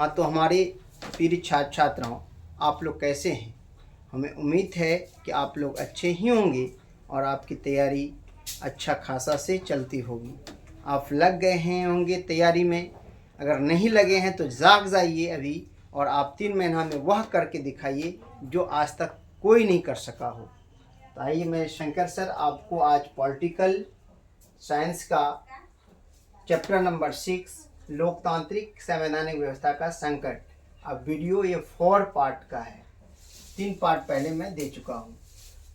हाँ, तो हमारे प्रिय छात्र छात्राओं, आप लोग कैसे हैं? हमें उम्मीद है कि आप लोग अच्छे ही होंगे और आपकी तैयारी अच्छा खासा से चलती होगी। आप लग गए हैं होंगे तैयारी में। अगर नहीं लगे हैं तो जाग जाइए अभी और आप 3 महीना में वह करके दिखाइए जो आज तक कोई नहीं कर सका हो। तो आइए, मैं शंकर सर आपको आज पॉलिटिकल साइंस का चैप्टर नंबर 6 लोकतांत्रिक संवैधानिक व्यवस्था का संकट। अब वीडियो ये 4 पार्ट का है, 3 पार्ट पहले मैं दे चुका हूँ।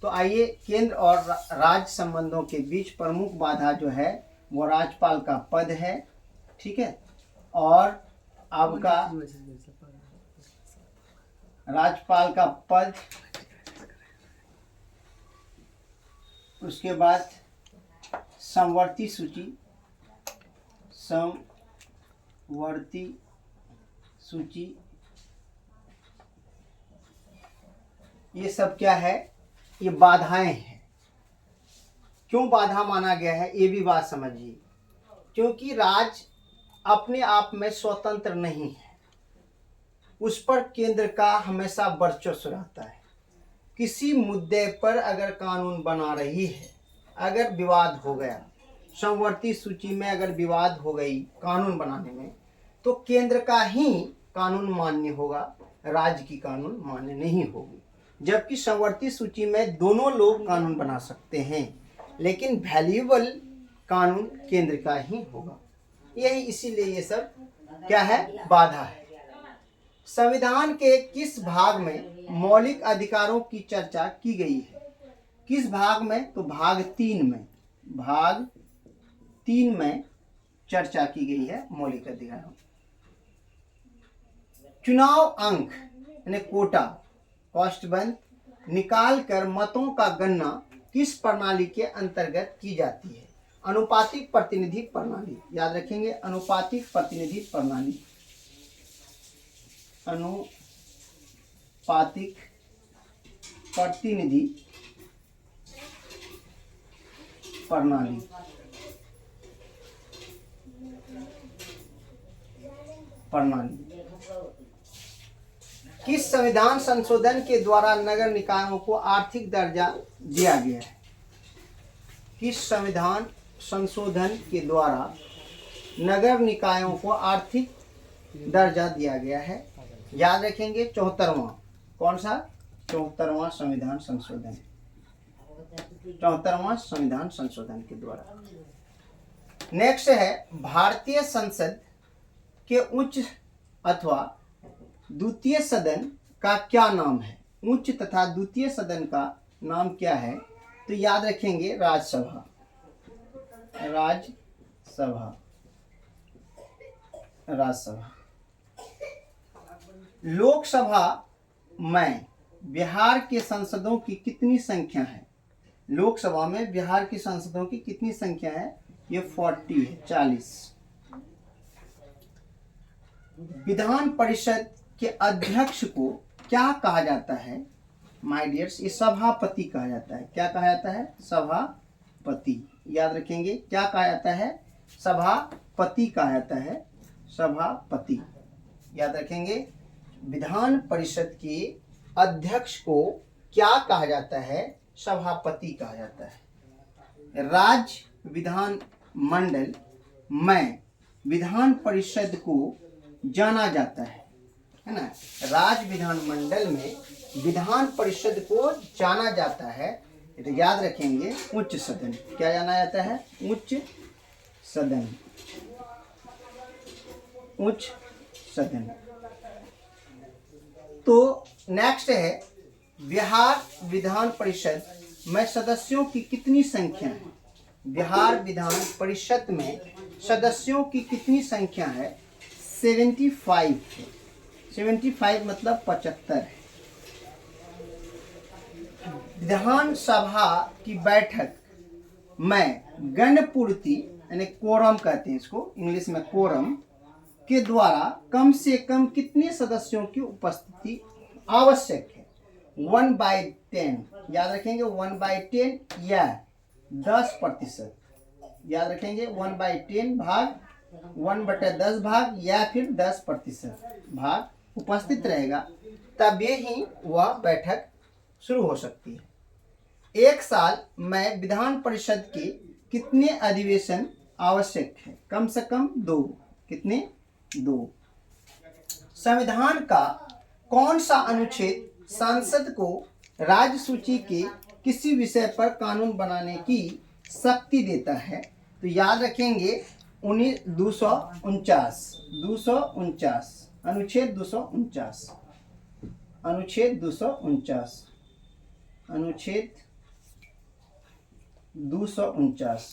तो आइए, केंद्र और राज्य संबंधों के बीच प्रमुख बाधा जो है वो राज्यपाल का पद है, ठीक है। और आपका राज्यपाल का पद, उसके बाद समवर्ती सूची, समवर्ती सूची, ये सब क्या है? ये बाधाएं हैं। क्यों बाधा माना गया है ये भी बात समझिए। क्योंकि राज्य अपने आप में स्वतंत्र नहीं है, उस पर केंद्र का हमेशा वर्चस्व रहता है। किसी मुद्दे पर अगर कानून बना रही है, अगर विवाद हो गया, समवर्ती सूची में अगर विवाद हो गई कानून बनाने में, तो केंद्र का ही कानून मान्य होगा, राज्य की कानून मान्य नहीं होगी। जबकि समवर्ती सूची में दोनों लोग कानून बना सकते हैं, लेकिन वैल्यूएबल कानून केंद्र का ही होगा। यही इसीलिए ये सब क्या है? बाधा है। संविधान के किस भाग में मौलिक अधिकारों की चर्चा की गई है? किस भाग में? तो भाग 3 में, भाग 3 में चर्चा की गई है मौलिक अधिकारों। चुनाव अंक यानी कोटा, कास्टबंद निकाल कर मतों का गणना किस प्रणाली के अंतर्गत की जाती है? अनुपातिक प्रतिनिधि प्रणाली। याद रखेंगे, अनुपातिक प्रतिनिधि प्रणाली, अनुपातिक प्रतिनिधि प्रणाली। किस संविधान संशोधन के द्वारा नगर निकायों को आर्थिक दर्जा दिया गया है? किस संविधान संशोधन के द्वारा नगर निकायों को आर्थिक दर्जा दिया गया है? याद रखेंगे, 74वां। कौन सा? 74वां संविधान संशोधन, 74वां संविधान संशोधन के द्वारा। नेक्स्ट है, भारतीय संसद के उच्च अथवा द्वितीय सदन का क्या नाम है? उच्च तथा द्वितीय सदन का नाम क्या है? तो याद रखेंगे, राज्यसभा, राज्यसभा, राज्यसभा। लोकसभा में बिहार के सांसदों की कितनी संख्या है? लोकसभा में बिहार की सांसदों की कितनी संख्या है? ये 40 है, 40। विधान परिषद के अध्यक्ष को क्या कहा जाता है? माय डियर्स, ये सभापति कहा जाता है। क्या कहा जाता है? सभापति। याद रखेंगे, क्या कहा जाता है? सभापति कहा जाता है, सभापति। याद रखेंगे, विधान परिषद के अध्यक्ष को क्या कहा जाता है? सभापति कहा जाता है। राज्य विधान मंडल में विधान परिषद को जाना जाता है ना? राज्य विधान मंडल में विधान परिषद को जाना जाता है, तो याद रखेंगे, उच्च सदन। क्या जाना जाता है? उच्च सदन, उच्च सदन। तो नेक्स्ट है, बिहार विधान परिषद में सदस्यों की कितनी संख्या है? बिहार विधान परिषद में सदस्यों की कितनी संख्या है? 75 है। 75 मतलब 75 है। विधानसभा की बैठक में गणपूर्ति यानी कोरम कहते हैं इसको, इंग्लिश में कोरम, के द्वारा कम से कम कितने सदस्यों की उपस्थिति आवश्यक है? 1/10। याद रखेंगे, 1/10 या 10%। याद रखेंगे, 1/10 भाग 1/10 भाग या फिर 10% भाग उपस्थित रहेगा, तभी ही वह बैठक शुरू हो सकती है। एक साल में विधान परिषद के कितने अधिवेशन आवश्यक है? कम से कम 2। कितने? 2। संविधान का कौन सा अनुच्छेद संसद को राज्य सूची के किसी विषय पर कानून बनाने की शक्ति देता है? तो याद रखेंगे 249 अनुच्छेद 249 अनुच्छेद 249 अनुच्छेद 249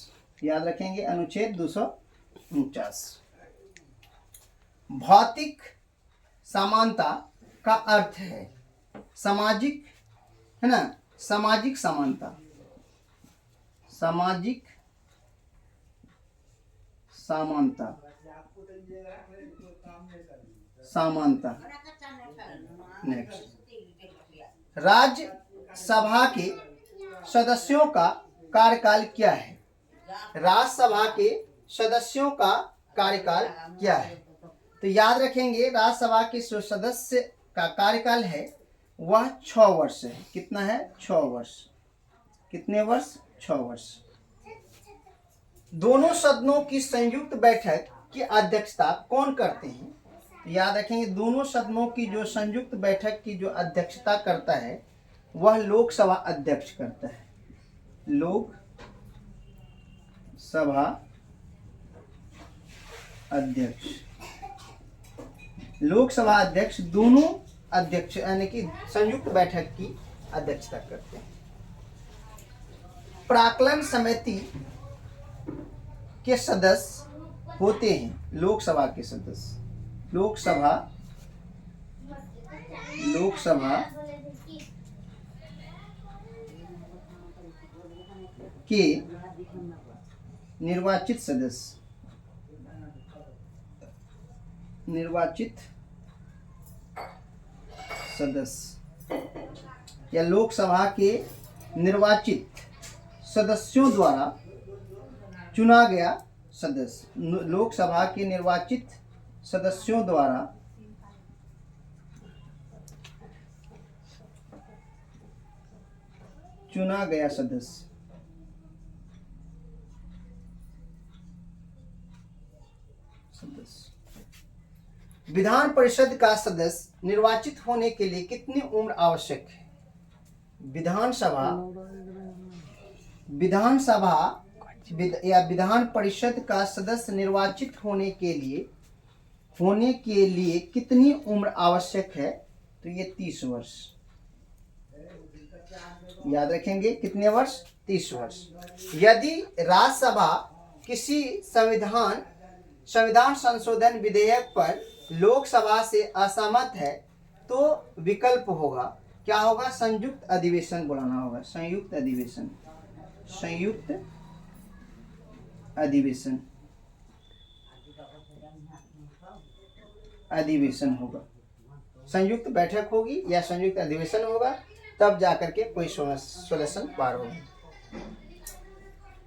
याद रखेंगे, अनुच्छेद 249। भौतिक समानता का अर्थ है सामाजिक, है ना, सामाजिक समानता, सामाजिक समानता, समानता। नेक्स्ट, राज्यसभा के सदस्यों का कार्यकाल क्या है? राज्यसभा के सदस्यों का कार्यकाल क्या है? तो याद रखेंगे राज्यसभा के जो सदस्य का कार्यकाल है वह 6 वर्ष है। कितना है? 6 वर्ष। कितने वर्ष? 6 वर्ष। दोनों सदनों की संयुक्त बैठक की अध्यक्षता कौन करते हैं? तो याद रखेंगे दोनों सदनों की जो संयुक्त बैठक की जो अध्यक्षता करता है वह लोकसभा अध्यक्ष करता है। लोकसभा अध्यक्ष, लोकसभा अध्यक्ष दोनों अध्यक्ष यानी कि संयुक्त बैठक की अध्यक्षता करते हैं। प्राक्कलन समिति के सदस्य होते हैं लोकसभा के सदस्य, लोकसभा के निर्वाचित सदस्य, या लोकसभा के निर्वाचित सदस्यों द्वारा चुना गया सदस्य, लोकसभा के निर्वाचित सदस्यों द्वारा चुना गया सदस्य। विधान परिषद का सदस्य निर्वाचित होने के लिए कितनी उम्र आवश्यक है? विधान परिषद का सदस्य निर्वाचित होने के लिए कितनी उम्र आवश्यक है? तो ये 30 वर्ष। याद रखेंगे कितने वर्ष? 30 वर्ष। यदि राज्यसभा किसी संविधान संशोधन विधेयक पर लोकसभा से असहमत है तो विकल्प होगा, क्या होगा? संयुक्त अधिवेशन बुलाना होगा। संयुक्त अधिवेशन होगा। संयुक्त बैठक होगी या संयुक्त अधिवेशन होगा, तब जाकर के कोई सॉल्यूशन पार होगा।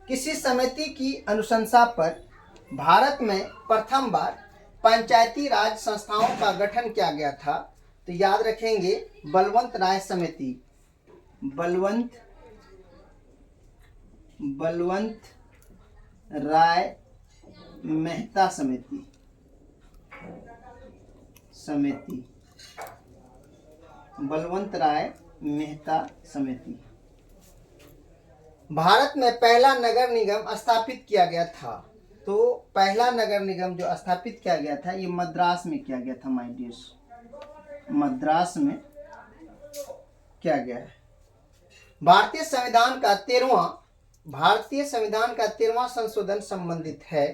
किसी समिति की अनुशंसा पर भारत में प्रथम बार पंचायती राज संस्थाओं का गठन किया गया था? तो याद रखेंगे बलवंत राय समिति, बलवंत राय मेहता समिति, बलवंत राय मेहता समिति। भारत में पहला नगर निगम स्थापित किया गया था, तो पहला नगर निगम जो स्थापित किया गया था ये मद्रास में किया गया था। माय डियर्स, मद्रास में किया गया है। भारतीय संविधान का 13वां संशोधन संबंधित है,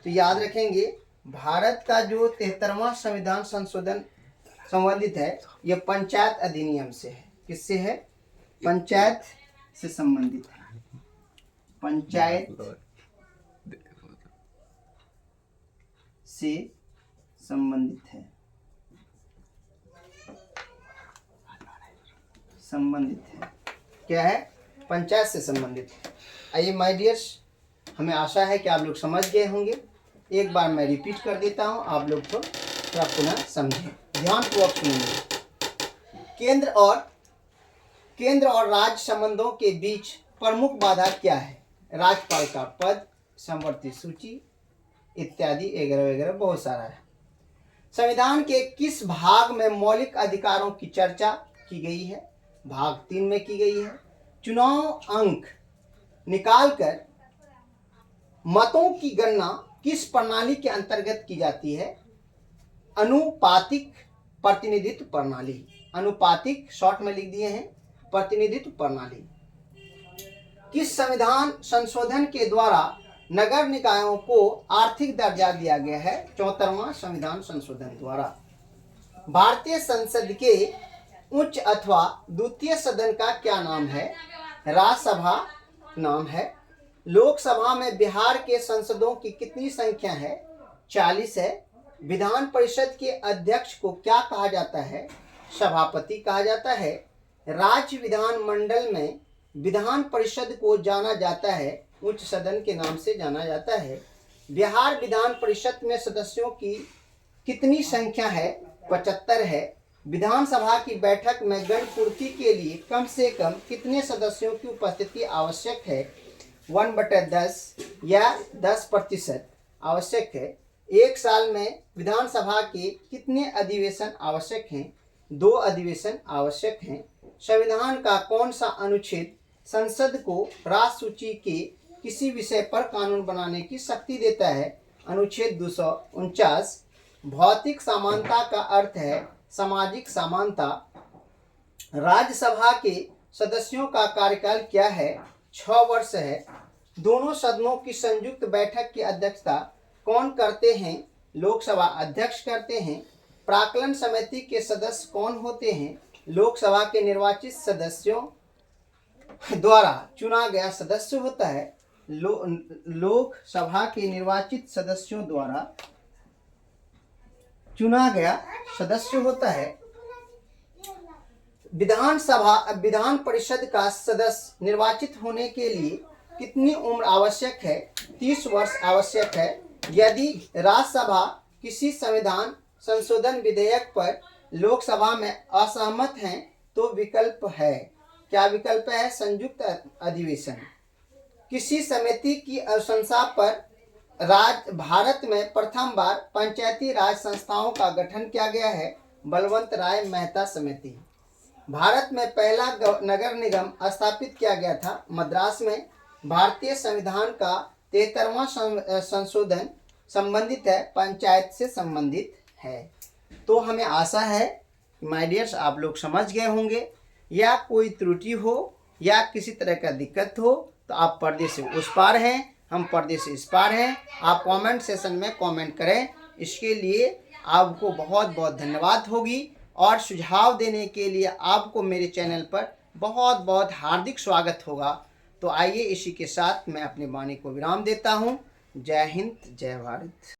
तो याद रखेंगे भारत का जो 73वां संविधान संशोधन संबंधित है ये पंचायत अधिनियम से है। किससे है? पंचायत से संबंधित है। पंचायत से संबंधित है। क्या है? पंचायत से संबंधित है। आइए माय डियर्स, हमें आशा है कि आप लोग समझ गए होंगे। एक बार मैं रिपीट कर देता हूँ, आप लोग तो थोड़ा पुनः समझें, ध्यानपूर्वक सुनिए। केंद्र और राज्य संबंधों के बीच प्रमुख बाधा क्या है? राज्यपाल का पद, समवर्ती सूची इत्यादि वगैरह वगैरह बहुत सारा है। संविधान के किस भाग में मौलिक अधिकारों की चर्चा की गई है? भाग 3 में की गई है। चुनाव अंक निकालकर मतों की गणना किस प्रणाली के अंतर्गत की जाती है? अनुपातिक प्रतिनिधित्व प्रणाली। अनुपातिक शॉर्ट में लिख दिए हैं, प्रतिनिधित्व प्रणाली। किस संविधान संशोधन के द्वारा नगर निकायों को आर्थिक दर्जा दिया गया है? 74वां संविधान संशोधन द्वारा। भारतीय संसद के उच्च अथवा द्वितीय सदन का क्या नाम है? राज्यसभा नाम है। लोकसभा में बिहार के सांसदों की कितनी संख्या है? 40 है। विधान परिषद के अध्यक्ष को क्या कहा जाता है? सभापति कहा जाता है। राज्य विधान मंडल में विधान परिषद को जाना जाता है, उच्च सदन के नाम से जाना जाता है। बिहार विधान परिषद में सदस्यों की कितनी संख्या है? 75 है। विधानसभा की बैठक में गणपूर्ति के लिए कम से कम कितने सदस्यों की उपस्थिति आवश्यक है? 1/10 या 10% आवश्यक है। एक साल में विधानसभा के कितने अधिवेशन आवश्यक हैं? 2 अधिवेशन आवश्यक हैं। संविधान का कौन सा अनुच्छेद संसद को राष्ट्र सूची के किसी विषय पर कानून बनाने की शक्ति देता है? अनुच्छेद 249। भौतिक समानता का अर्थ है सामाजिक समानता। राज्यसभा के सदस्यों का कार्यकाल क्या है? 6 वर्ष है। दोनों सदनों की संयुक्त बैठक की अध्यक्षता कौन करते हैं? लोकसभा अध्यक्ष करते हैं। प्राक्कलन समिति के सदस्य कौन होते हैं? लोकसभा के निर्वाचित सदस्यों द्वारा चुना गया सदस्य होता है। लोकसभा के निर्वाचित सदस्यों द्वारा चुना गया सदस्य होता है। विधान परिषद का सदस्य निर्वाचित होने के लिए कितनी उम्र आवश्यक है? 30 वर्ष आवश्यक है। यदि राज्यसभा किसी संविधान संशोधन विधेयक पर लोकसभा में असहमत हैं तो विकल्प है, क्या विकल्प है? संयुक्त अधिवेशन। किसी समिति की अनुशंसा पर भारत में प्रथम बार पंचायती राज संस्थाओं का गठन किया गया है? बलवंत राय मेहता समिति। भारत में पहला नगर निगम स्थापित किया गया था मद्रास में। भारतीय संविधान का 73वां संशोधन संबंधित है, पंचायत से संबंधित है। तो हमें आशा है माय डियर्स आप लोग समझ गए होंगे। या कोई त्रुटि हो या किसी तरह का दिक्कत हो तो आप पर्दे से उस पार हैं, हम पर्दे से इस पार हैं। आप कमेंट सेशन में कमेंट करें, इसके लिए आपको बहुत बहुत धन्यवाद होगी। और सुझाव देने के लिए आपको मेरे चैनल पर बहुत बहुत हार्दिक स्वागत होगा। तो आइए इसी के साथ मैं अपनी वाणी को विराम देता हूँ। जय हिंद, जय भारत।